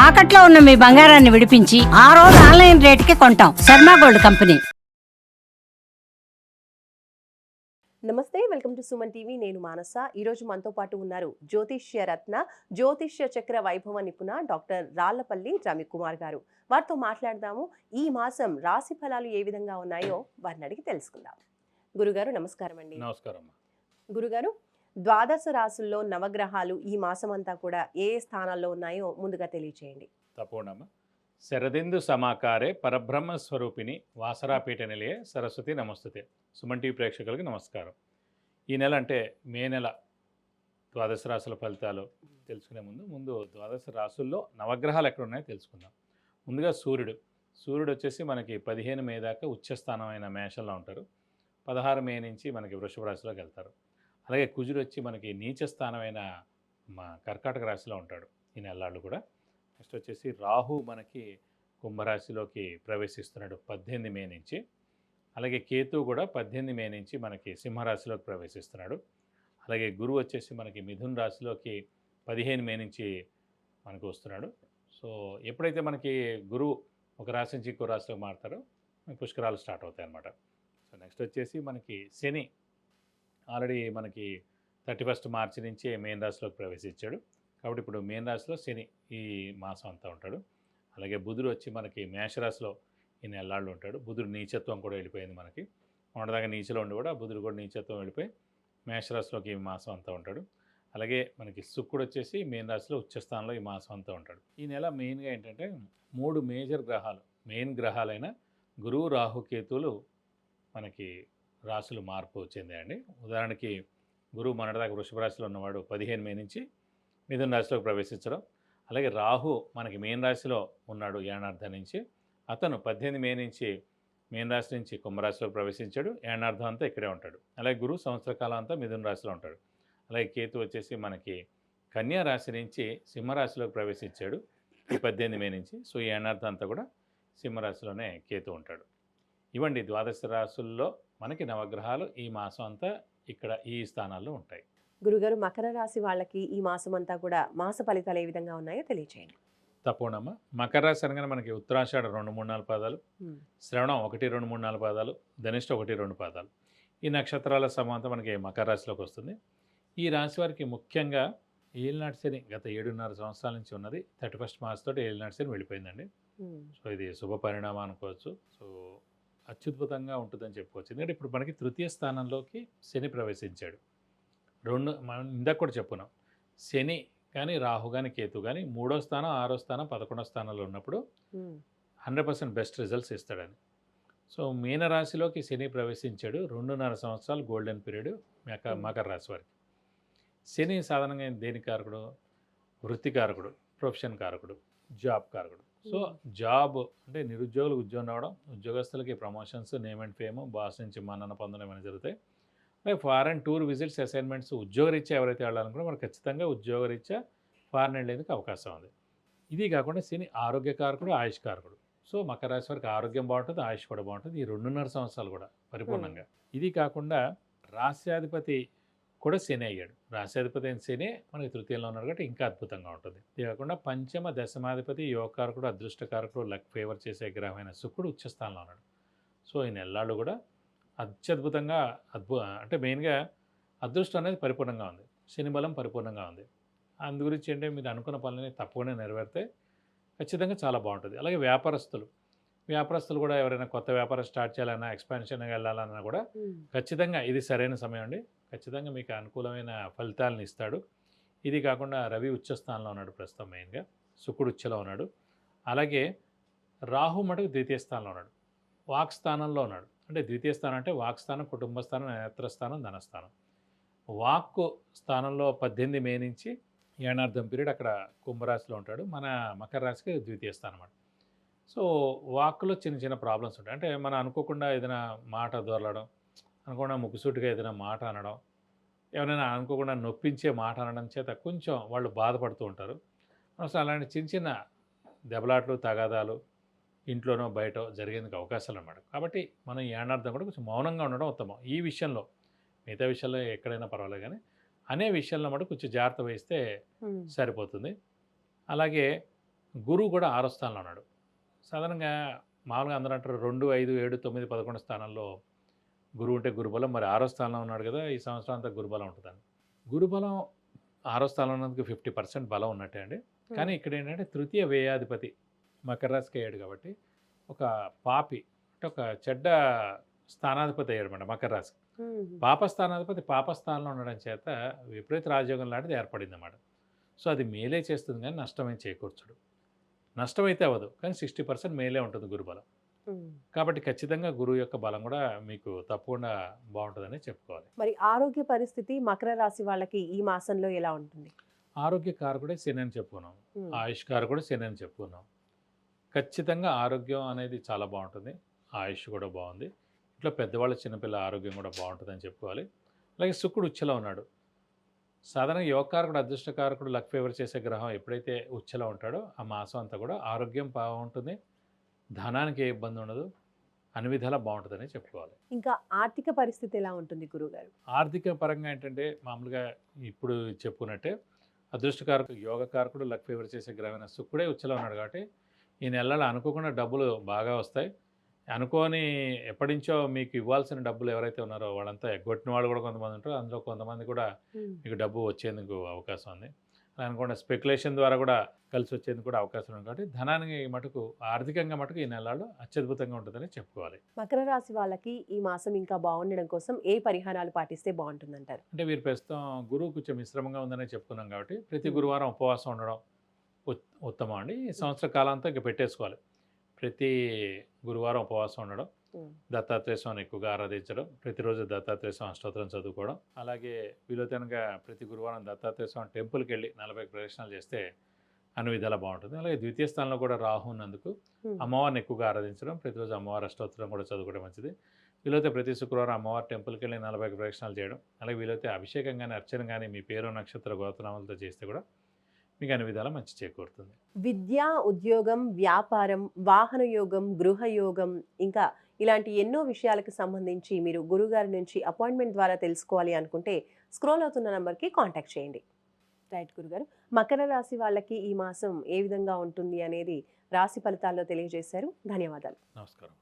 తాకట్లో ఉన్న మీ బంగారాన్ని విడిపించి ఆ రోజు ఆన్లైన్ రేటుకి కొంటాం. Sharma gold company. నమస్తే, వెల్కమ్ టు సుమన్ టీవీ. నేను మానస. ఈరోజు మనతో పాటు ఉన్నారు జ్యోతిష్య రత్న, జ్యోతిష్య చక్ర వైభవ నిపుణ డాక్టర్ రాళ్లపల్లి రవికుమార్ గారు. వారితో మాట్లాడదాము. ఈ మాసం రాశి ఫలాలు ఏ విధంగా ఉన్నాయో వారిని అడిగి తెలుసుకుందాం. గురుగారు నమస్కారం అండి. నమస్కారం. గురుగారు, ద్వాదశ రాశుల్లో నవగ్రహాలు ఈ మాసం అంతా కూడా ఏ స్థానాల్లో ఉన్నాయో ముందుగా తెలియచేయండి. తప్పకుండా. శరదిందు సమాకారే పరబ్రహ్మ స్వరూపిణి వాసరాపీఠ నిలయే సరస్వతి నమస్తుతే. సుమన్ టీవీ ప్రేక్షకులకి నమస్కారం. ఈ నెల అంటే మే నెల ద్వాదశ రాశుల ఫలితాలు తెలుసుకునే ముందు ద్వాదశ రాశుల్లో నవగ్రహాలు ఎక్కడ ఉన్నాయో తెలుసుకుందాం. ముందుగా సూర్యుడు వచ్చేసి మనకి 15 మే దాకా ఉచ్చస్థానమైన మేషంలో ఉంటారు. 16 మే నుంచి మనకి వృషభ రాశిలోకి వెళ్తారు. అలాగే కుజుడు వచ్చి మనకి నీచ స్థానమైన కర్కాటక రాశిలో ఉంటాడు ఈ నెలలు కూడా. నెక్స్ట్ వచ్చేసి రాహు మనకి కుంభరాశిలోకి ప్రవేశిస్తున్నాడు 18 మే నుంచి. అలాగే కేతు కూడా 18 మే నుంచి మనకి సింహరాశిలోకి ప్రవేశిస్తున్నాడు. అలాగే గురువు వచ్చేసి మనకి మిథున రాశిలోకి 15 మే నుంచి మనకు వస్తున్నాడు. సో ఎప్పుడైతే మనకి గురువు ఒక రాశి నుంచి ఇంకో రాశిలోకి మారుతారో పుష్కరాలు స్టార్ట్ అవుతాయి అన్నమాట. సో నెక్స్ట్ వచ్చేసి మనకి శని ఆల్రెడీ మనకి 31 మార్చి నుంచి మేన్ రాశిలోకి ప్రవేశించాడు. కాబట్టి ఇప్పుడు మేన్ రాశిలో శని ఈ మాసం అంతా ఉంటాడు. అలాగే బుధుడు వచ్చి మనకి మేషరాశిలో ఈ నెలలు ఉంటాడు. బుధుడు నీచత్వం కూడా వెళ్ళిపోయింది మనకి. మొన్నదాకా నీచలో ఉండి కూడా బుధుడు కూడా నీచత్వం వెళ్ళిపోయి మేషరాశిలోకి ఈ మాసం అంతా ఉంటాడు. అలాగే మనకి శుక్రుడు వచ్చేసి మేన్ రాశిలో ఉచ్చస్థానంలో ఈ మాసం అంతా ఉంటాడు. ఈ నెల మెయిన్గా ఏంటంటే 3 మేజర్ గ్రహాలు, మెయిన్ గ్రహాలైన గురువు, రాహు, కేతువులు మనకి రాశులు మార్పు చెందాయండి. ఉదాహరణకి గురువు మొన్నటిదాకా వృషభ రాశిలో ఉన్నవాడు 15 మే నుంచి మిథున రాశిలోకి ప్రవేశించడం. అలాగే రాహు మనకి మేన్ రాశిలో ఉన్నాడు ఏనార్థం నుంచి. అతను 18 మే నుంచి మేన్ రాశి నుంచి కుంభరాశిలోకి ప్రవేశించాడు. ఏనార్థం అంతా ఇక్కడే ఉంటాడు. అలాగే గురువు సంవత్సర కాలం అంతా మిథున రాశిలో ఉంటాడు. అలాగే కేతు వచ్చేసి మనకి కన్యా రాశి నుంచి సింహరాశిలోకి ప్రవేశించాడు ఈ 18 మే నుంచి. సో ఈ ఏనార్థం అంతా కూడా సింహరాశిలోనే కేతు ఉంటాడు. ఇవ్వండి ద్వాదశ రాశుల్లో మనకి నవగ్రహాలు ఈ మాసం అంతా ఇక్కడ ఈ స్థానాల్లో ఉంటాయి. గురుగారు, మకర రాశి వాళ్ళకి ఈ మాసం అంతా కూడా మాస ఫలితాలు ఏ విధంగా ఉన్నాయో తెలియచేయండి. తప్పకుండా. మకర రాశి అనగానే మనకి ఉత్తరాషాఢ 2, 3, 4 పాదాలు, శ్రవణం 1, 2, 3, 4 పాదాలు, ధనిష్ట 1, 2 పాదాలు. ఈ నక్షత్రాల సమాంతం మనకి మకర రాశిలోకి వస్తుంది. ఈ రాశి వారికి ముఖ్యంగా ఏలినాటి శని గత 7.5 సంవత్సరాల నుంచి ఉన్నది. 31 మార్చి తోటి ఏలినాటి శని వెళ్ళిపోయిందండి. సో ఇది శుభ పరిణామం అనుకోవచ్చు. సో అత్యద్భుతంగా ఉంటుందని చెప్పుకోవచ్చు. ఎందుకంటే ఇప్పుడు మనకి తృతీయ స్థానంలోకి శని ప్రవేశించాడు. మనం ఇందాక కూడా చెప్పుకున్నాం, శని కానీ రాహు కానీ కేతు కానీ 3వ స్థానం, 6వ స్థానం, 11వ స్థానంలో ఉన్నప్పుడు 100% బెస్ట్ రిజల్ట్స్ ఇస్తాడని. సో మీన రాశిలోకి శని ప్రవేశించాడు. 2.5 సంవత్సరాలు గోల్డెన్ పీరియడ్ మకర రాశి వారికి. శని సాధారణంగా దేని కారకుడు? వృత్తి కారకుడు, ప్రొఫెషన్ కారకుడు, జాబ్ కారకుడు. సో జాబ్ అంటే నిరుద్యోగులకు ఉద్యోగం రావడం, ఉద్యోగస్తులకి promotions, name and fame, boss నుంచి మన్నన పొందడం ఏమైనా జరుగుతాయి. అలాగే ఫారెన్ టూర్ విజిట్స్, అసైన్మెంట్స్, ఉద్యోగరీత్యా ఎవరైతే వెళ్ళాలనుకున్నా మనకు ఖచ్చితంగా ఉద్యోగరీత్యా ఫారెన్ వెళ్ళేందుకు అవకాశం ఉంది. ఇది కాకుండా శని ఆరోగ్యకారకుడు, ఆయుష్కారకుడు. సో మకర రాశి వారికి ఆరోగ్యం బాగుంటుంది, ఆయుష్ కూడా బాగుంటుంది ఈ 2.5 సంవత్సరాలు కూడా పరిపూర్ణంగా. ఇది కాకుండా రాశ్యాధిపతి కూడా శని అయ్యాడు. రాశ్యాధిపతి అయిన శని మనకి తృతీయంలో ఉన్నాడు కాబట్టి ఇంకా అద్భుతంగా ఉంటుంది. ఇది కాకుండా పంచమ, దశమాధిపతి, యోగకారకుడు, అదృష్టకారకుడు, లక్ ఫేవర్ చేసే గ్రహమైన శుక్రుడు ఉచ్చస్థానంలో ఉన్నాడు. సో ఈ నెలలు కూడా అత్యద్భుతంగా అంటే మెయిన్గా అదృష్టం అనేది పరిపూర్ణంగా ఉంది, శని బలం పరిపూర్ణంగా ఉంది. అందు గురించి అంటే మీరు అనుకున్న పనులని తప్పకుండా నెరవేరితే ఖచ్చితంగా చాలా బాగుంటుంది. అలాగే వ్యాపారస్తులు కూడా ఎవరైనా కొత్త వ్యాపారం స్టార్ట్ చేయాలన్నా, ఎక్స్పాన్షన్గా వెళ్ళాలన్నా కూడా ఖచ్చితంగా ఇది సరైన సమయం అండి. ఖచ్చితంగా మీకు అనుకూలమైన ఫలితాలను ఇస్తాడు. ఇది కాకుండా రవి ఉచ్చస్థానంలో ఉన్నాడు ప్రస్తుతం, మెయిన్గా శుక్రుడు ఉచ్చలో ఉన్నాడు. అలాగే రాహు మటుకు ద్వితీయ స్థానంలో ఉన్నాడు, వాక్ స్థానంలో ఉన్నాడు. అంటే ద్వితీయ స్థానం అంటే వాక్ స్థానం, కుటుంబ స్థానం, నేత్రస్థానం, ధనస్థానం. వాక్ స్థానంలో 18 మే నుంచి ఏనార్థం పీరియడ్ అక్కడ కుంభరాశిలో ఉంటాడు. మన మకర రాశికి ద్వితీయ స్థానం అన్నమాట. సో వాక్లో చిన్న ప్రాబ్లమ్స్ ఉంటాయి. అంటే మనం అనుకోకుండా ఏదైనా మాట దొరలడం, అనుకోకుండా ముక్కుసూటిగా ఏదైనా మాట అనడం, ఎవరైనా అనుకోకుండా నొప్పించే మాట అనడం చేత కొంచెం వాళ్ళు బాధపడుతూ ఉంటారు. అసలు అలాంటి చిన్న దెబ్బలాట్లు, తగాదాలు ఇంట్లోనో బయటో జరిగేందుకు అవకాశాలు అన్నమాట. కాబట్టి మనం ఈ ఏనార్థం కూడా కొంచెం మౌనంగా ఉండడం ఉత్తమం ఈ విషయంలో. మిగతా విషయాల్లో ఎక్కడైనా పర్వాలేదు కానీ అనే విషయంలో మటు కొంచెం జాగ్రత్త వహిస్తే సరిపోతుంది. అలాగే గురువు కూడా 6వ స్థానంలో ఉన్నాడు. సాధారణంగా మామూలుగా అందరూ అంటారు 2, 5, 7, 9, 11 స్థానాల్లో గురువు ఉంటే గురుబలం. మరి 6వ స్థానంలో ఉన్నాడు కదా! ఈ సంవత్సరం అంతా గురుబలం ఉంటుందని. గురుబలం 6వ స్థానంలో ఉన్నందుకు 50% బలం ఉన్నట్టే అండి. కానీ ఇక్కడ ఏంటంటే తృతీయ వ్యయాధిపతి మకర రాశికి అయ్యాడు కాబట్టి ఒక పాపి అంటే ఒక చెడ్డ స్థానాధిపతి అయ్యాడు అన్నమాట మకర రాశి. పాప స్థానాధిపతి పాప స్థానంలో ఉండడం చేత విపరీత రాజయోగం లాంటిది ఏర్పడింది అన్నమాట. సో అది మేలే చేస్తుంది కానీ నష్టమేం చేకూర్చడు. నష్టమైతే అవ్వదు కానీ 60% మేలే ఉంటుంది గురుబలం. కాబట్టి ఖచ్చితంగా గురువు యొక్క బలం కూడా మీకు తప్పకుండా బాగుంటుందని చెప్పుకోవాలి. మరి ఆరోగ్య పరిస్థితి మకర రాశి వాళ్ళకి ఈ మాసంలో ఎలా ఉంటుంది? ఆరోగ్య కారకుడే శని అని చెప్పుకున్నాం, ఆయుష్ కారకుడు శని అని చెప్పుకున్నాం. ఖచ్చితంగా ఆరోగ్యం అనేది చాలా బాగుంటుంది, ఆయుష్ కూడా బాగుంది. ఇట్లా పెద్దవాళ్ళ చిన్నపిల్ల ఆరోగ్యం కూడా బాగుంటుందని చెప్పుకోవాలి. అలాగే శుక్రుడు ఉచ్చలో ఉన్నాడు. సాధారణ యోగకారకుడు అదృష్టకారకుడు లక్ ఫేవర్ చేసే గ్రహం ఎప్పుడైతే ఉచ్చలో ఉంటాడో ఆ మాసం అంతా కూడా ఆరోగ్యం బాగుంటుంది, ధనానికి ఏ ఇబ్బంది ఉండదు, అన్ని విధాలా బాగుంటుందని చెప్పుకోవాలి. ఇంకా ఆర్థిక పరిస్థితి ఎలా ఉంటుంది గురుగారు? ఆర్థిక పరంగా ఏంటంటే మామూలుగా ఇప్పుడు చెప్పుకున్నట్టే అదృష్టకారకుడు యోగకారకుడు లక్ ఫేవర్ చేసే గ్రహమైన శుక్రుడే ఉచ్చలో ఉన్నాడు కాబట్టి ఈ నెలలో అనుకోకుండా డబ్బులు బాగా వస్తాయి. అనుకోని ఎప్పటి నుంచో మీకు ఇవ్వాల్సిన డబ్బులు ఎవరైతే ఉన్నారో వాళ్ళంతా ఎగ్గొట్టిన వాళ్ళు కూడా కొంతమంది ఉంటారు. అందులో కొంతమంది కూడా మీకు డబ్బు వచ్చేందుకు అవకాశం ఉంది. అలా అనుకోండి స్పెక్యులేషన్ ద్వారా కూడా కలిసి వచ్చేందుకు కూడా అవకాశం ఉంది. కాబట్టి ధనానికి మటుకు ఆర్థికంగా మటుకు ఈ నెలలో అత్యద్భుతంగా ఉంటుందని చెప్పుకోవాలి. మకర రాశి వాళ్ళకి ఈ మాసం ఇంకా బాగుండడం కోసం ఏ పరిహారాలు పాటిస్తే బాగుంటుందంటారు? అంటే వీరు ప్రస్తుతం గురువు కొంచెం మిశ్రమంగా ఉందని చెప్పుకున్నాం కాబట్టి ప్రతి గురువారం ఉపవాసం ఉండడం ఉత్తమం అండి. ఈ సంవత్సర కాలాంతా ఇంకా పెట్టేసుకోవాలి. ప్రతి గురువారం ఉపవాసం ఉండడం, దత్తాత్రేయ స్వామిని ఎక్కువగా ఆరాధించడం, ప్రతిరోజు దత్తాత్రేయ స్వామి అష్టోత్తరం చదువుకోవడం, అలాగే వీలైతేనగా ప్రతి గురువారం దత్తాత్రేయ స్వామి టెంపుల్కి వెళ్ళి 40 ప్రదక్షిణాలు చేస్తే అన్ని విధాలా బాగుంటుంది. అలాగే ద్వితీయ స్థానంలో కూడా రాహు ఉన్నందుకు అమ్మవారిని ఎక్కువగా ఆరాధించడం, ప్రతిరోజు అమ్మవారి అష్టోత్తరం కూడా చదువుకోవడం మంచిది. వీలైతే ప్రతి శుక్రవారం అమ్మవారి టెంపుల్కి వెళ్ళి 40 ప్రదక్షిణాలు చేయడం, అలాగే వీలైతే అభిషేకం కానీ అర్చన కానీ మీ పేరు నక్షత్ర గోత్రనామాలతో చేస్తే కూడా మీకు అన్ని విధాలా మంచి చేకూరుతుంది. విద్య, ఉద్యోగం, వ్యాపారం, వాహన యోగం, గృహ యోగం ఇంకా ఇలాంటి ఎన్నో విషయాలకు సంబంధించి మీరు గురుగారి నుంచి అపాయింట్మెంట్ ద్వారా తెలుసుకోవాలి అనుకుంటే స్క్రోల్ అవుతున్న నంబర్కి కాంటాక్ట్ చేయండి. రైట్ గురుగారు, మకర రాశి వాళ్ళకి ఈ మాసం ఏ విధంగా ఉంటుంది అనేది రాశి ఫలితాల్లో తెలియజేశారు. ధన్యవాదాలు. నమస్కారం.